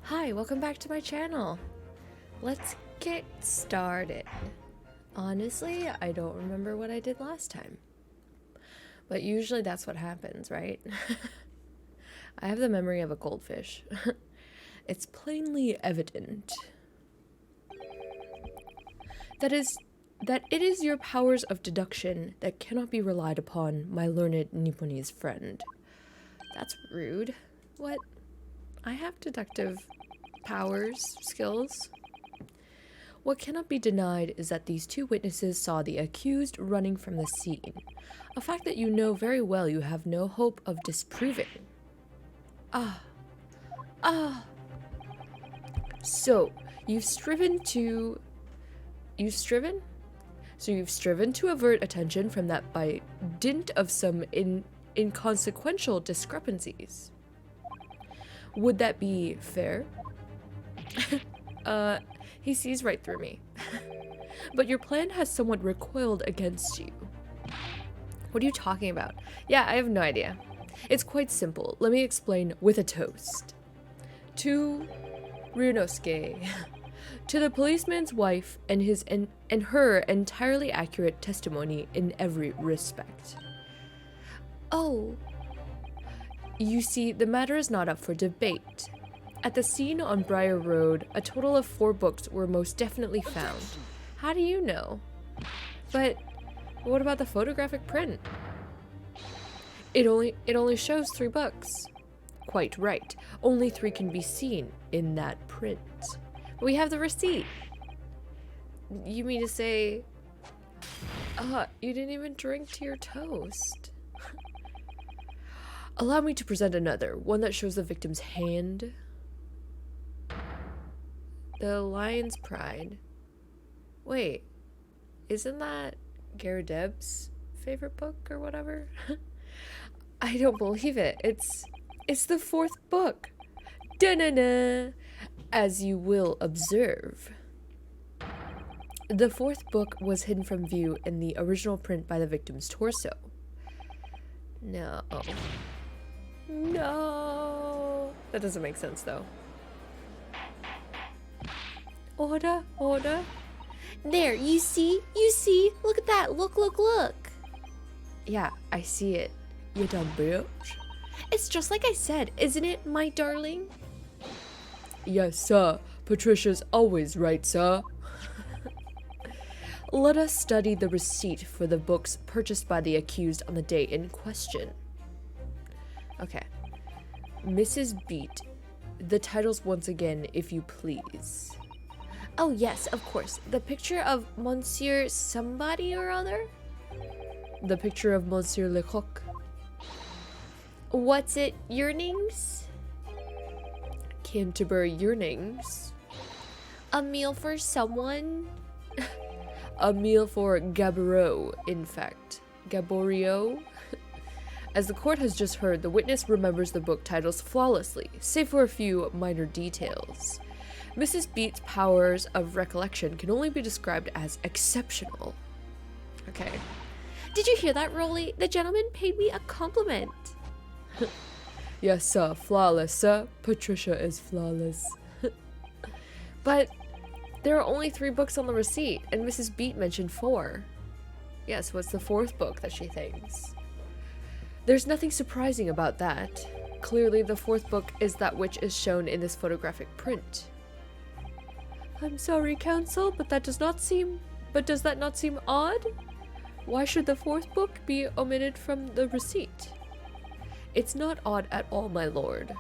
Hi, welcome back to my channel. Let's get started. Honestly, I don't remember what I did last time. But usually that's what happens, right? I have the memory of a goldfish. It's plainly evident that it is your powers of deduction that cannot be relied upon, my learned Nipponese friend. That's rude. What? I have deductive powers, skills. What cannot be denied is that these two witnesses saw the accused running from the scene, a fact that you know very well you have no hope of disproving. So, you've striven to avert attention from that by dint of some inconsequential discrepancies. Would that be fair? He sees right through me. But your plan has somewhat recoiled against you. What are you talking about? Yeah, I have no idea. It's quite simple. Let me explain with a toast. To Ryunosuke. To the policeman's wife and her entirely accurate testimony in every respect. Oh. You see, the matter is not up for debate. At the scene on Briar Road, a total of 4 books were most definitely found. How do you know? But what about the photographic print? It only shows 3 books. Quite right. Only 3 can be seen in that print. We have the receipt. You mean to say, you didn't even drink to your toast? Allow me to present another, one that shows the victim's hand. The Lion's Pride. Wait, isn't that Garadeb's favorite book or whatever? I don't believe it. It's the 4th book. Da-na-na. As you will observe. The 4th book was hidden from view in the original print by the victim's torso. No. No. That doesn't make sense though. Order. There, you see? Look at that. Look. Yeah, I see it. You dumb bitch. It's just like I said, isn't it, my darling? Yes, sir. Patricia's always right, sir. Let us study the receipt for the books purchased by the accused on the day in question. Okay. Mrs. Beat, the titles once again, if you please. Oh yes, of course. The picture of Monsieur somebody or other? The picture of Monsieur Lecoq. What's it, yearnings? Canterbury yearnings. A meal for someone? A meal for Gaboreau, in fact. Gaborio? As the court has just heard, the witness remembers the book titles flawlessly, save for a few minor details. Mrs. Beat's powers of recollection can only be described as exceptional. Okay. Did you hear that, Rolly? The gentleman paid me a compliment. Yes, sir. Flawless, sir. Patricia is flawless. But there are only 3 books on the receipt, and Mrs. Beat mentioned 4. Yes, what's the 4th book that she thinks? There's nothing surprising about that. Clearly, the 4th book is that which is shown in this photographic print. I'm sorry, counsel, but does that not seem odd? Why should the 4th book be omitted from the receipt? It's not odd at all, my lord.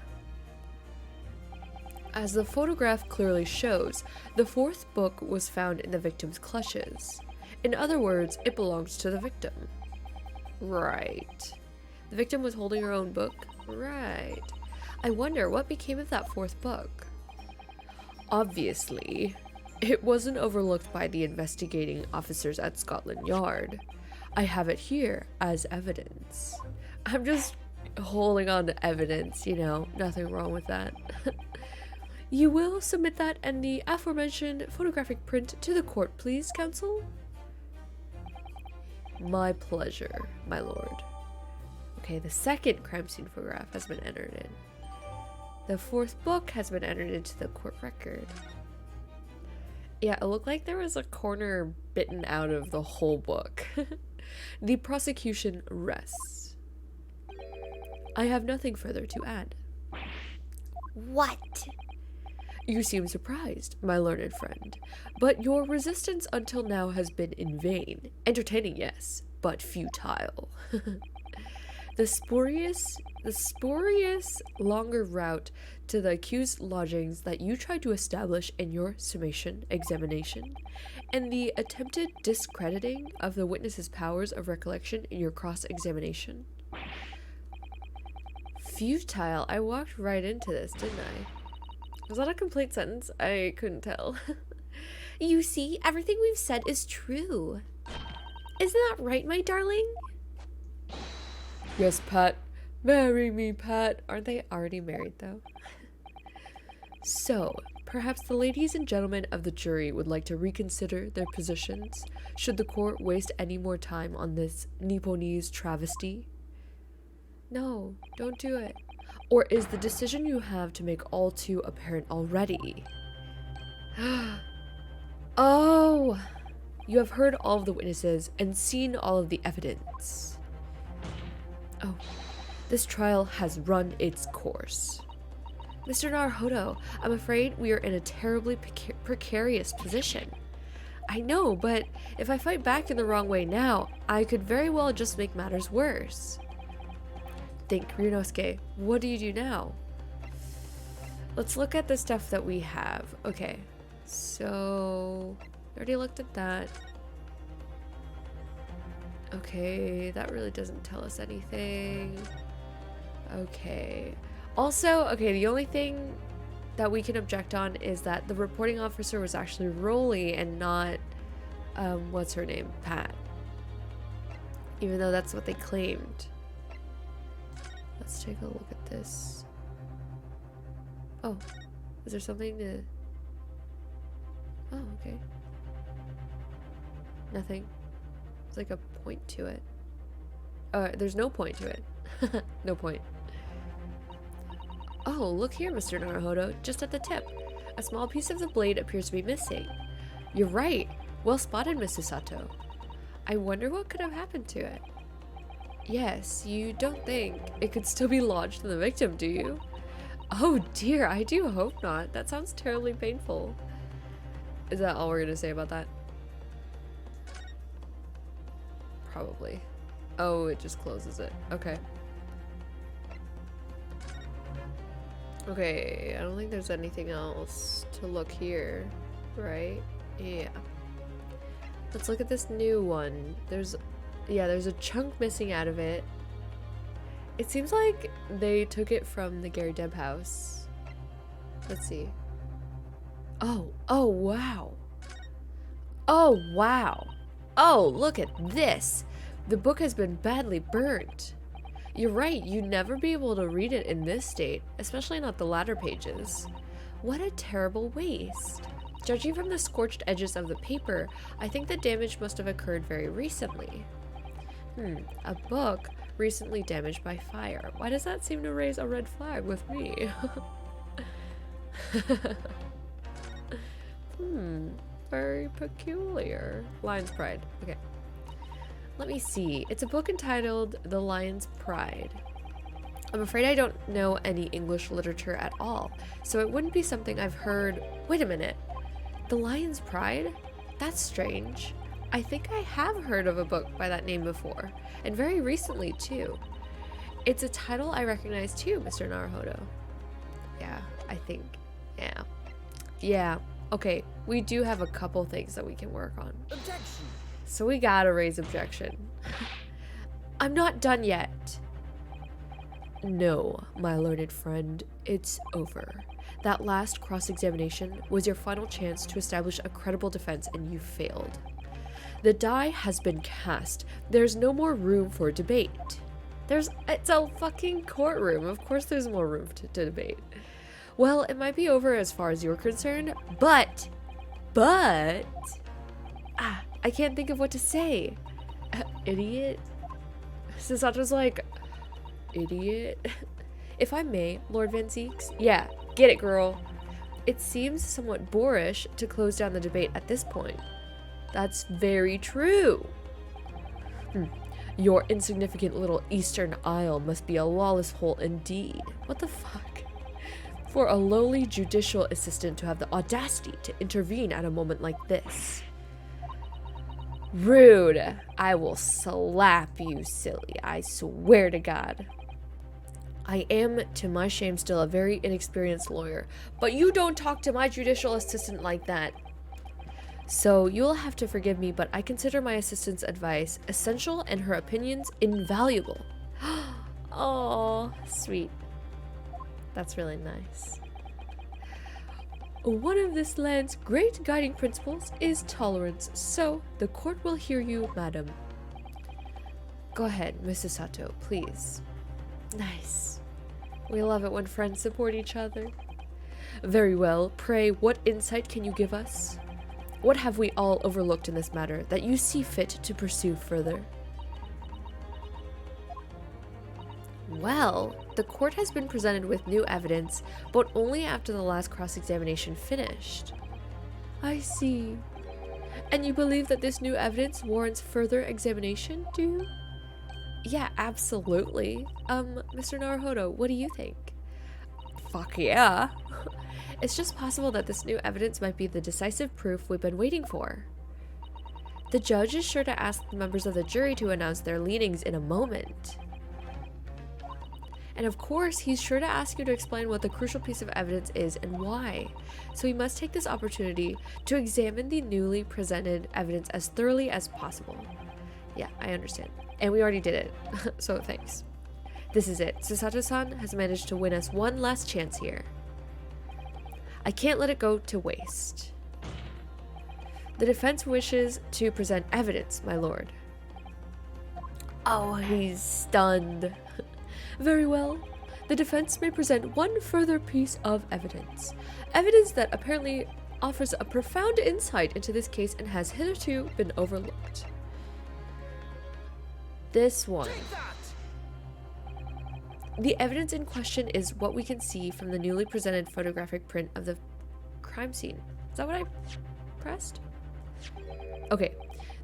As the photograph clearly shows, the 4th book was found in the victim's clutches. In other words, it belongs to the victim. Right. The victim was holding her own book? Right. I wonder what became of that 4th book. Obviously, it wasn't overlooked by the investigating officers at Scotland Yard. I have it here as evidence. I'm just holding on to evidence, you know, nothing wrong with that. You will submit that and the aforementioned photographic print to the court, please, counsel? My pleasure, my lord. Okay, Okay, the second crime scene photograph has been entered in. The fourth book has been entered into the court record. Yeah, it looked like there was a corner bitten out of the whole book. The prosecution rests. I have nothing further to add. What? You seem surprised, my learned friend, but your resistance until now has been in vain. Entertaining, yes, but futile. The spurious longer route to the accused lodgings that you tried to establish in your summation examination, and the attempted discrediting of the witness's powers of recollection in your cross-examination. Futile? I walked right into this, didn't I? Was that a complete sentence? I couldn't tell. You see, everything we've said is true. Isn't that right, my darling? Yes, Pat. Marry me, Pat. Aren't they already married, though? So, perhaps the ladies and gentlemen of the jury would like to reconsider their positions, should the court waste any more time on this Nipponese travesty? No, don't do it. Or is the decision you have to make all too apparent already? Oh! You have heard all of the witnesses and seen all of the evidence. Oh, this trial has run its course. Mr. Naruhodo, I'm afraid we are in a terribly precarious position. I know, but if I fight back in the wrong way now, I could very well just make matters worse. Think, Ryunosuke, what do you do now? Let's look at the stuff that we have. Okay, so I already looked at that. Okay, that really doesn't tell us anything. Okay. Also, okay, the only thing that we can object on is that the reporting officer was actually Rolly and not, what's her name? Pat. Even though that's what they claimed. Let's take a look at this. Oh, is there something to... Oh, okay. Nothing. There's like a point to it. There's no point to it. No point. Oh, look here, Mr. Naruhodo, just at the tip. A small piece of the blade appears to be missing. You're right. Well spotted, Mrs. Sato. I wonder what could have happened to it. Yes, you don't think it could still be lodged in the victim, do you? Oh dear, I do hope not. That sounds terribly painful. Is that all we're gonna say about that? Probably. Oh, it just closes it. Okay. Okay, I don't think there's anything else to look here, right? Yeah. Let's look at this new one. There's a chunk missing out of it. It seems like they took it from the Gary Deb house. Let's see. Oh wow. Oh wow. Oh, look at this. The book has been badly burnt. You're right, you'd never be able to read it in this state, especially not the latter pages. What a terrible waste. Judging from the scorched edges of the paper, I think the damage must have occurred very recently. A book recently damaged by fire. Why does that seem to raise a red flag with me? Very peculiar. Lion's Pride. Okay. Let me see. It's a book entitled The Lion's Pride. I'm afraid I don't know any English literature at all, so it wouldn't be something I've heard. Wait a minute. The Lion's Pride? That's strange. I think I have heard of a book by that name before, and very recently too. It's a title I recognize too, Mr. Naruhodo. Yeah, I think. Yeah. Okay, we do have a couple things that we can work on. Objection. So we gotta raise objection. I'm not done yet. No, my learned friend, it's over. That last cross-examination was your final chance to establish a credible defense, and you failed. The die has been cast. There's no more room for debate. It's a fucking courtroom. Of course there's more room to debate. Well, it might be over as far as you're concerned, but, I can't think of what to say. Idiot. Sasato's like, idiot. If I may, Lord Van Zeeks. Yeah, get it, girl. It seems somewhat boorish to close down the debate at this point. That's very true. Your insignificant little Eastern Isle must be a lawless hole indeed. What the fuck? For a lowly judicial assistant to have the audacity to intervene at a moment like this. Rude. I will slap you, silly. I swear to God. I am, to my shame, still a very inexperienced lawyer, but you don't talk to my judicial assistant like that. So you'll have to forgive me, but I consider my assistant's advice essential and her opinions invaluable. Oh, sweet. That's really nice. One of this land's great guiding principles is tolerance, so the court will hear you, madam. Go ahead, Mrs. Sato, please. Nice. We love it when friends support each other. Very well. Pray, what insight can you give us? What have we all overlooked in this matter that you see fit to pursue further? Well, the court has been presented with new evidence, but only after the last cross-examination finished. I see. And you believe that this new evidence warrants further examination, do you? Yeah, absolutely. Mr. Naruhodo, what do you think? Fuck yeah. It's just possible that this new evidence might be the decisive proof we've been waiting for. The judge is sure to ask the members of the jury to announce their leanings in a moment. And of course, he's sure to ask you to explain what the crucial piece of evidence is and why. So we must take this opportunity to examine the newly presented evidence as thoroughly as possible. Yeah, I understand. And we already did it, so thanks. This is it. Susato-san has managed to win us one last chance here. I can't let it go to waste. The defense wishes to present evidence, my lord. Oh, he's stunned. Very well. The defense may present one further piece of evidence. Evidence that apparently offers a profound insight into this case and has hitherto been overlooked. This one. The evidence in question is what we can see from the newly presented photographic print of the crime scene. Is that what I pressed? Okay.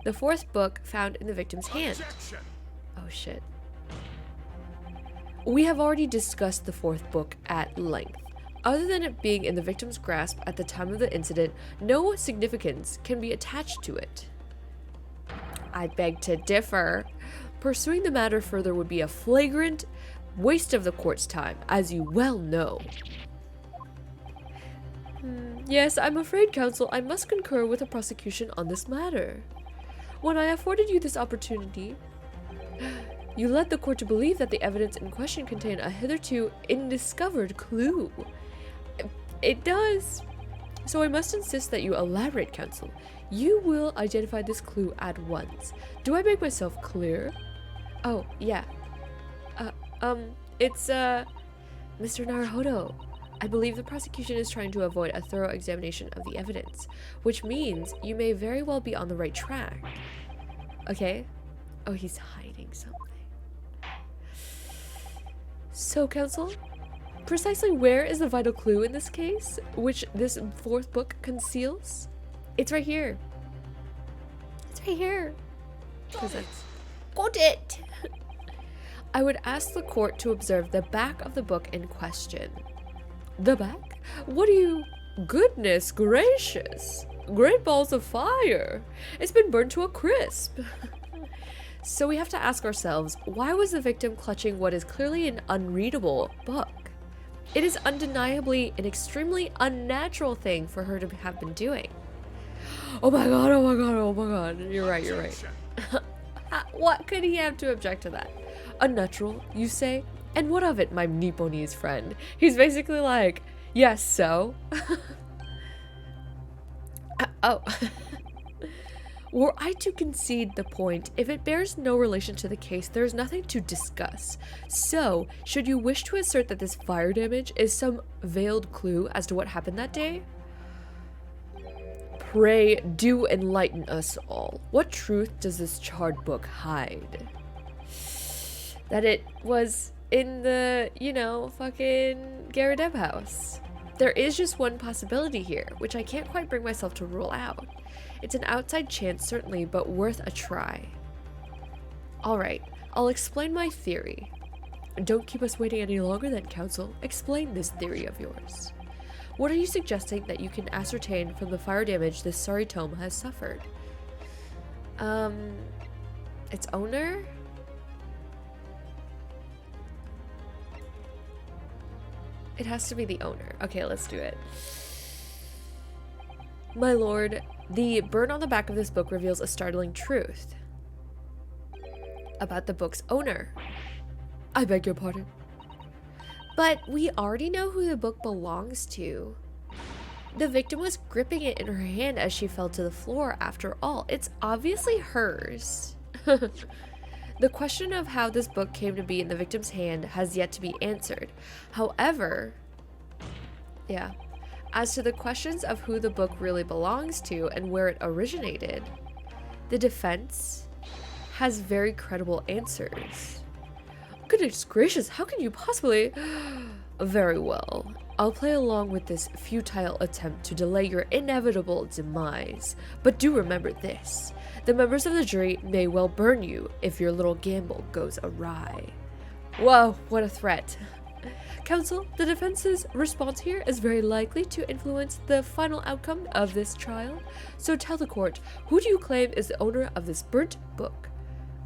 The fourth book found in the victim's hand. Oh shit. We have already discussed the fourth book at length. Other than it being in the victim's grasp at the time of the incident, no significance can be attached to it. I beg to differ. Pursuing the matter further would be a flagrant waste of the court's time, as you well know. Yes, I'm afraid, counsel, I must concur with the prosecution on this matter. When I afforded you this opportunity, you led the court to believe that the evidence in question contained a hitherto undiscovered clue. It does. So I must insist that you elaborate, counsel. You will identify this clue at once. Do I make myself clear? Oh, yeah. It's, Mr. Naruhodo. I believe the prosecution is trying to avoid a thorough examination of the evidence, which means you may very well be on the right track. Okay? Oh, he's hiding something. So, counsel, precisely where is the vital clue in this case, which this fourth book conceals? It's right here. It's right here. Got it! I would ask the court to observe the back of the book in question. The back? What do you... Goodness gracious! Great balls of fire! It's been burned to a crisp! So we have to ask ourselves, why was the victim clutching what is clearly an unreadable book? It is undeniably an extremely unnatural thing for her to have been doing. Oh my god, oh my god, oh my god. You're right, you're right. What could he have to object to that? Unnatural, you say? And what of it, my Nipponese friend? He's basically like, yes, so? Oh. Were I to concede the point, if it bears no relation to the case, there is nothing to discuss. So, should you wish to assert that this fire damage is some veiled clue as to what happened that day? Pray, do enlighten us all. What truth does this charred book hide? That it was in the, you know, fucking Gary Deb house. There is just one possibility here, which I can't quite bring myself to rule out. It's an outside chance, certainly, but worth a try. Alright, I'll explain my theory. Don't keep us waiting any longer then, Counsel. Explain this theory of yours. What are you suggesting that you can ascertain from the fire damage this sorry tome has suffered? Its owner? It has to be the owner. Okay, let's do it. My lord, the burn on the back of this book reveals a startling truth about the book's owner. I beg your pardon. But we already know who the book belongs to. The victim was gripping it in her hand as she fell to the floor. After all, it's obviously hers. The question of how this book came to be in the victim's hand has yet to be answered. However, as to the questions of who the book really belongs to and where it originated, the defense has very credible answers. Goodness gracious, how can you possibly... Very well. I'll play along with this futile attempt to delay your inevitable demise. But do remember this. The members of the jury may well burn you if your little gamble goes awry. Whoa, what a threat. Counsel, the defense's response here is very likely to influence the final outcome of this trial. So tell the court, who do you claim is the owner of this burnt book?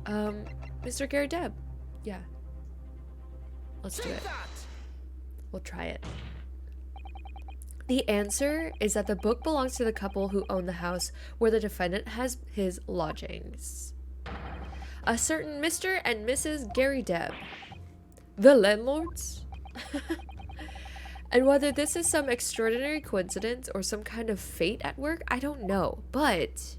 Mr. Gary Deb. Yeah. Let's do it. We'll try it. The answer is that the book belongs to the couple who own the house where the defendant has his lodgings. A certain Mr. and Mrs. Gary Deb. The landlords? And whether this is some extraordinary coincidence or some kind of fate at work, I don't know. But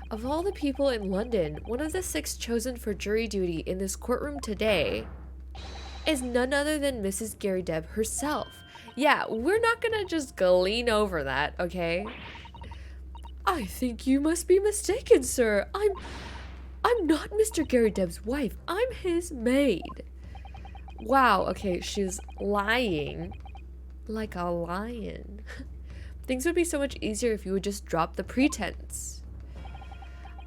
of all the people in London, one of the 6 chosen for jury duty in this courtroom today is none other than Mrs. Gary Deb herself. Yeah, we're not gonna just glean over that, okay? I think you must be mistaken, sir. I'm not Mr. Gary Deb's wife. I'm his maid. Wow, okay, she's lying like a lion. Things would be so much easier if you would just drop the pretense.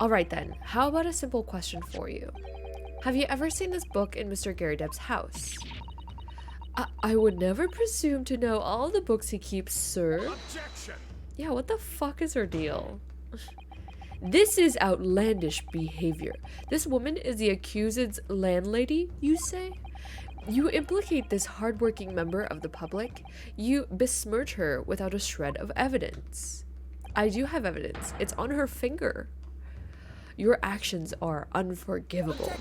Alright then, how about a simple question for you? Have you ever seen this book in Mr. Gary Deb's house? I would never presume to know all the books he keeps, sir. Objection. Yeah, what the fuck is her deal? This is outlandish behavior. This woman is the accused's landlady, you say? You implicate this hardworking member of the public. You besmirch her without a shred of evidence. I do have evidence. It's on her finger. Your actions are unforgivable.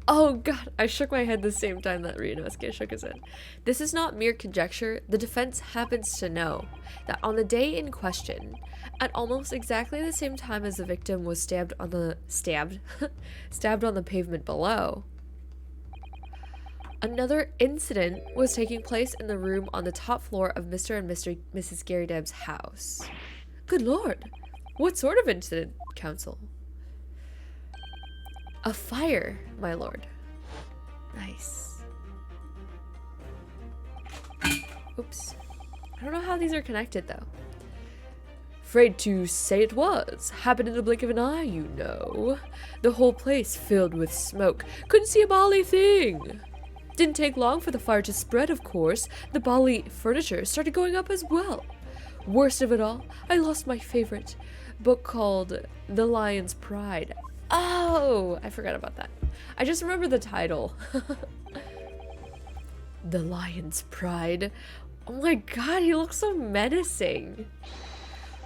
Oh god, I shook my head the same time that Ryunosuke shook his head. This is not mere conjecture. The defense happens to know that on the day in question, at almost exactly the same time as the victim was stabbed on the pavement below, another incident was taking place in the room on the top floor of Mr. and Mrs. Gary Deb's house. Good lord. What sort of incident, counsel? A fire, my lord. Nice. Oops. I don't know how these are connected, though. Afraid to say it was. Happened in the blink of an eye, you know. The whole place filled with smoke. Couldn't see a bally thing. Didn't take long for the fire to spread, of course. The bally furniture started going up as well. Worst of it all, I lost my favorite book called The Lion's Pride. Oh, I forgot about that. I just remember the title. The Lion's Pride. Oh my god, he looks so menacing.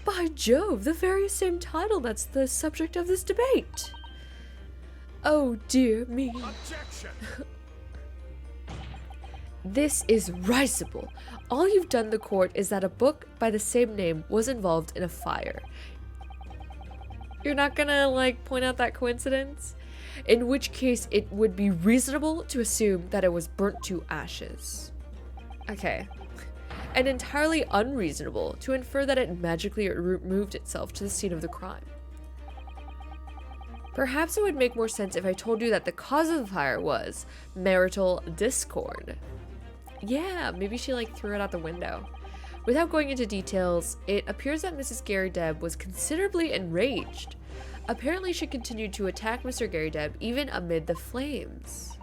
By Jove, the very same title that's the subject of this debate. Oh dear me. Objection. This is risible. All you've done, the court, is that a book by the same name was involved in a fire. You're not gonna, like, point out that coincidence? In which case, it would be reasonable to assume that it was burnt to ashes. Okay. And entirely unreasonable to infer that it magically removed itself to the scene of the crime. Perhaps it would make more sense if I told you that the cause of the fire was marital discord. Yeah, maybe she like threw it out the window. Without going into details, it appears that Mrs. Gary Deb was considerably enraged. Apparently she continued to attack Mr. Gary Deb even amid the flames.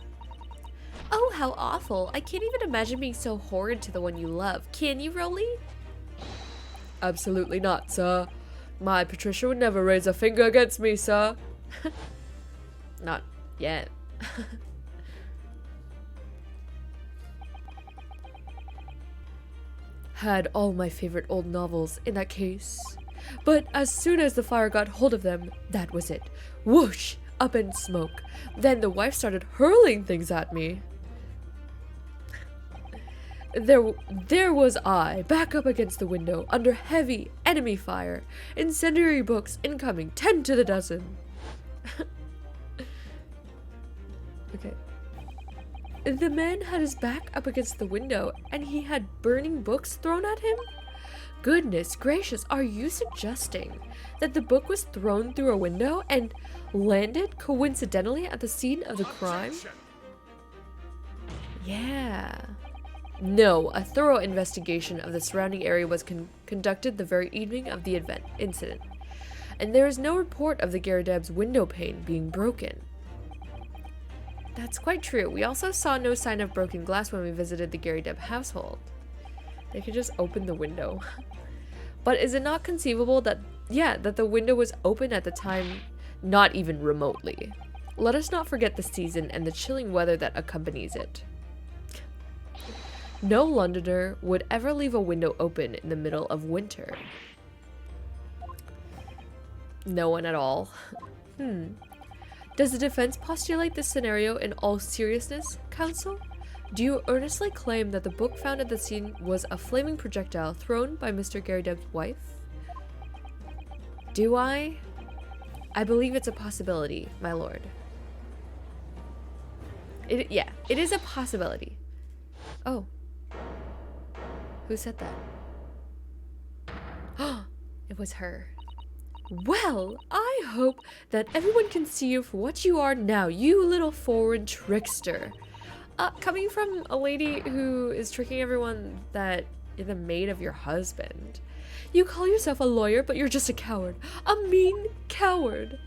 Oh, how awful. I can't even imagine being so horrid to the one you love. Can you, Rolly? Absolutely not, sir. My Patricia would never raise a finger against me, sir. Not yet. Had all my favorite old novels in that case. But as soon as the fire got hold of them, that was it. Whoosh! Up in smoke. Then the wife started hurling things at me. There was I, back up against the window, under heavy enemy fire. Incendiary books incoming, 10 to the dozen. Okay. The man had his back up against the window, and he had burning books thrown at him? Goodness gracious, are you suggesting that the book was thrown through a window and landed coincidentally at the scene of the crime? Yeah. No, a thorough investigation of the surrounding area was conducted the very evening of the incident, and there is no report of the Gary Deb's window pane being broken. That's quite true. We also saw no sign of broken glass when we visited the Gary Deb household. They could just open the window. But is it not conceivable that, that the window was open at the time, not even remotely? Let us not forget the season and the chilling weather that accompanies it. No Londoner would ever leave a window open in the middle of winter. No one at all. Does the defense postulate this scenario in all seriousness, counsel? Do you earnestly claim that the book found at the scene was a flaming projectile thrown by Mr. Gary Deb's wife? Do I? I believe it's a possibility, my lord. It is a possibility. Oh. Who said that? It was her. Well, I hope that everyone can see you for what you are now, you little foreign trickster. Coming from a lady who is tricking everyone that you're the maid of your husband. You call yourself a lawyer, but you're just a coward. A mean coward.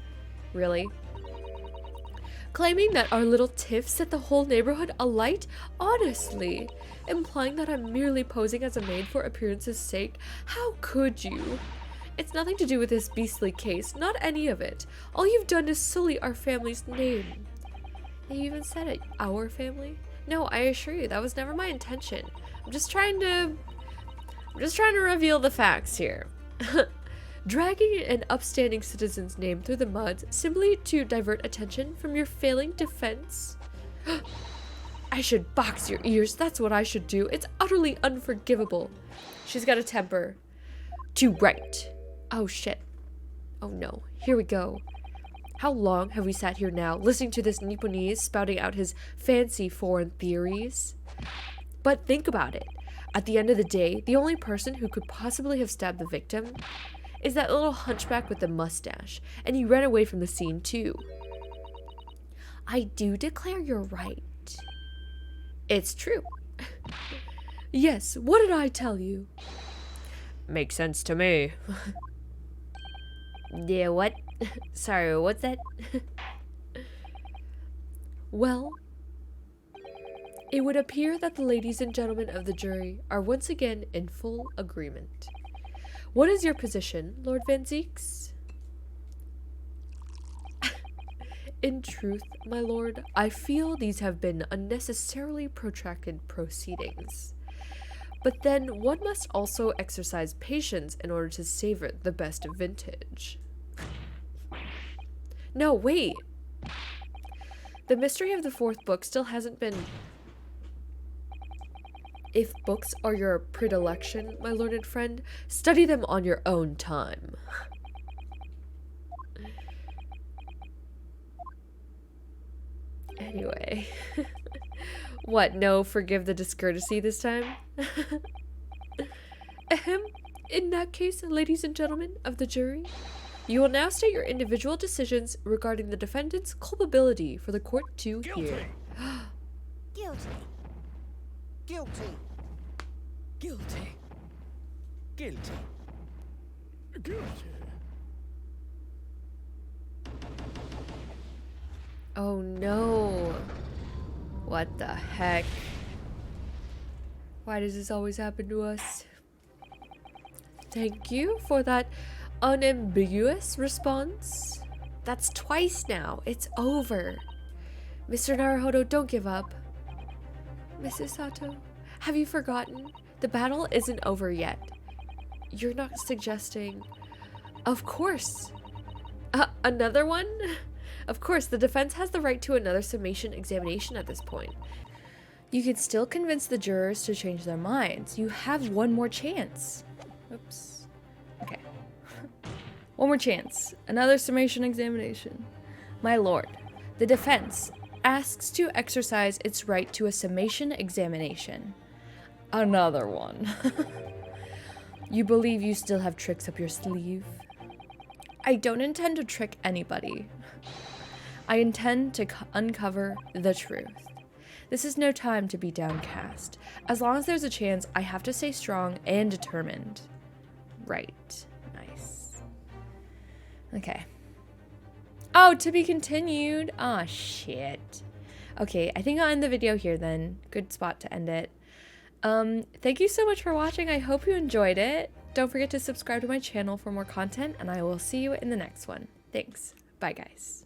Really? Claiming that our little tiff set the whole neighborhood alight? Honestly. Implying that I'm merely posing as a maid for appearance's sake? How could you? It's nothing to do with this beastly case, not any of it. All you've done is sully our family's name. You even said it, our family? No, I assure you, that was never my intention. I'm just trying to reveal the facts here. Dragging an upstanding citizen's name through the mud simply to divert attention from your failing defense? I should box your ears, that's what I should do. It's utterly unforgivable. She's got a temper. To Wright. Oh shit. Oh no, here we go. How long have we sat here now, listening to this Nipponese spouting out his fancy foreign theories? But think about it. At the end of the day, the only person who could possibly have stabbed the victim is that little hunchback with the mustache, and he ran away from the scene too. I do declare you're right. It's true. Yes, what did I tell you? Makes sense to me. Yeah, what? Sorry, what's that? Well, it would appear that the ladies and gentlemen of the jury are once again in full agreement. What is your position, Lord Van Zeeks? In truth, my lord, I feel these have been unnecessarily protracted proceedings. But then one must also exercise patience in order to savor the best vintage. No, wait! The mystery of the fourth book still hasn't been... If books are your predilection, my learned friend, study them on your own time. Anyway. What, no, forgive the discourtesy this time? Ahem. In that case, ladies and gentlemen of the jury, You will now state your individual decisions regarding the defendant's culpability for the court to hear. Guilty. Guilty. Guilty. Guilty. Guilty. Oh no. What the heck? Why does this always happen to us? Thank you for that unambiguous response. That's twice now. It's over. Mr. Naruhodo, don't give up. Mrs. Sato, have you forgotten? The battle isn't over yet. You're not suggesting... Of course. Another one? Of course, the defense has the right to another summation examination at this point. You can still convince the jurors to change their minds. You have one more chance. Oops. Okay. One more chance. Another summation examination. My lord, the defense asks to exercise its right to a summation examination. Another one. You believe you still have tricks up your sleeve? I don't intend to trick anybody. I intend to uncover the truth. This is no time to be downcast. As long as there's a chance, I have to stay strong and determined. Right. Nice. Okay. Oh, to be continued. Aw, shit. Okay, I think I'll end the video here then. Good spot to end it. Thank you so much for watching. I hope you enjoyed it. Don't forget to subscribe to my channel for more content, and I will see you in the next one. Thanks. Bye, guys.